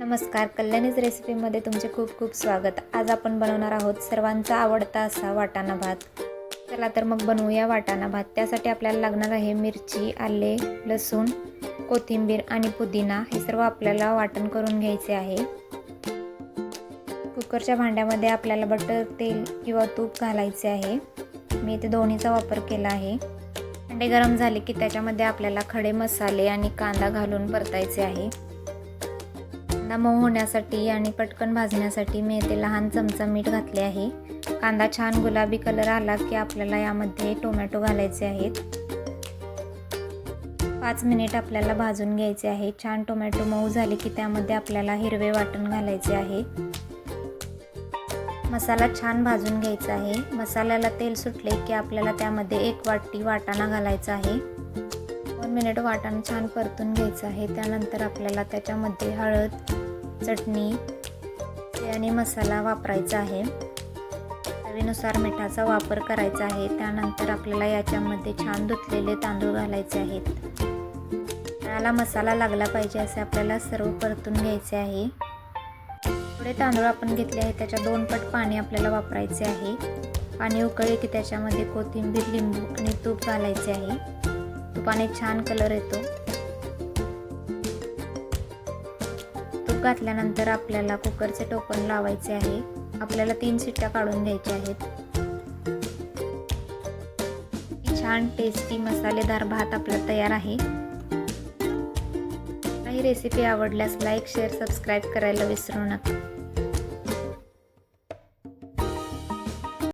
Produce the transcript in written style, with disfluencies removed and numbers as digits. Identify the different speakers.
Speaker 1: नमस्कार, कल्याणीज रेसिपीमध्ये तुमचे खूप खूप स्वागत। आज आपण बनवणार आहोत सर्वांचा आवडता असा वाटाणा भात। चला तर मग बनवूया वाटाणा भात। त्यासाठी आपल्याला लागणार आहे मिरची, आले, लसूण, कोथिंबीर आणि पुदिना। हे सर्व आपल्याला वाटण करून घ्यायचे आहे। कुकरच्या भांड्यामध्ये आपल्याला बटर, तेल किंवा तूप घालायचे आहे। मी इथे दोन्हीचा वापर केला आहे। भांडे गरम झाले की त्याच्यामध्ये आपल्याला खडे मसाले आणि कांदा घालून परतायचे आहे। कांदा मऊ होण्यासाठी आणि पटकन भाजण्यासाठी मी इथे लहान चमचा मीठ घातले आहे। कांदा छान गुलाबी कलर आला की आपल्याला यामध्ये टोमॅटो घालायचे आहेत। 5 मिनिट आपल्याला भाजून घ्यायचे आहे। छान टोमॅटो मऊ झाले की त्यामध्ये आपल्याला हिरवे वाटण घालायचे आहे। मसाला छान भाजून घ्यायचा आहे। मसाल्याला तेल सुटले की आपल्याला त्यामध्ये 1 वाटी वाटाणा घालायचा आहे। 2 मिनिट वाटाणा छान परतून घ्यायचा आहे। त्यानंतर आपल्याला त्याच्यामध्ये हळद, चटणी आणि मसाला वापरायचा आहे। चवीनुसार मिठाचा वापर करायचा आहे। त्यानंतर आपल्याला याच्यामध्ये छान धुतलेले तांदूळ घालायचे आहेत। त्याला मसाला लागला पाहिजे असे आपल्याला सर्व परतून घ्यायचे आहे। थोडे तांदूळ आपण घेतले आहे त्याच्या 2 पट पाणी आपल्याला वापरायचे आहे। पाणी उकळले की त्याच्यामध्ये कोथिंबीर, लिंबू आणि तूप घालायचे आहे। तुपाने छान कलर येतो। तूप घातल्यानंतर आपल्याला कुकरचे टोपण लावायचे आहे। आपल्याला 3 शिट्ट्या काढून घ्यायच्या आहेत। छान टेस्टी मसालेदार भात आपला तयार आहे। ही रेसिपी आवडल्यास लाईक, शेअर, सबस्क्राईब करायला विसरू नका।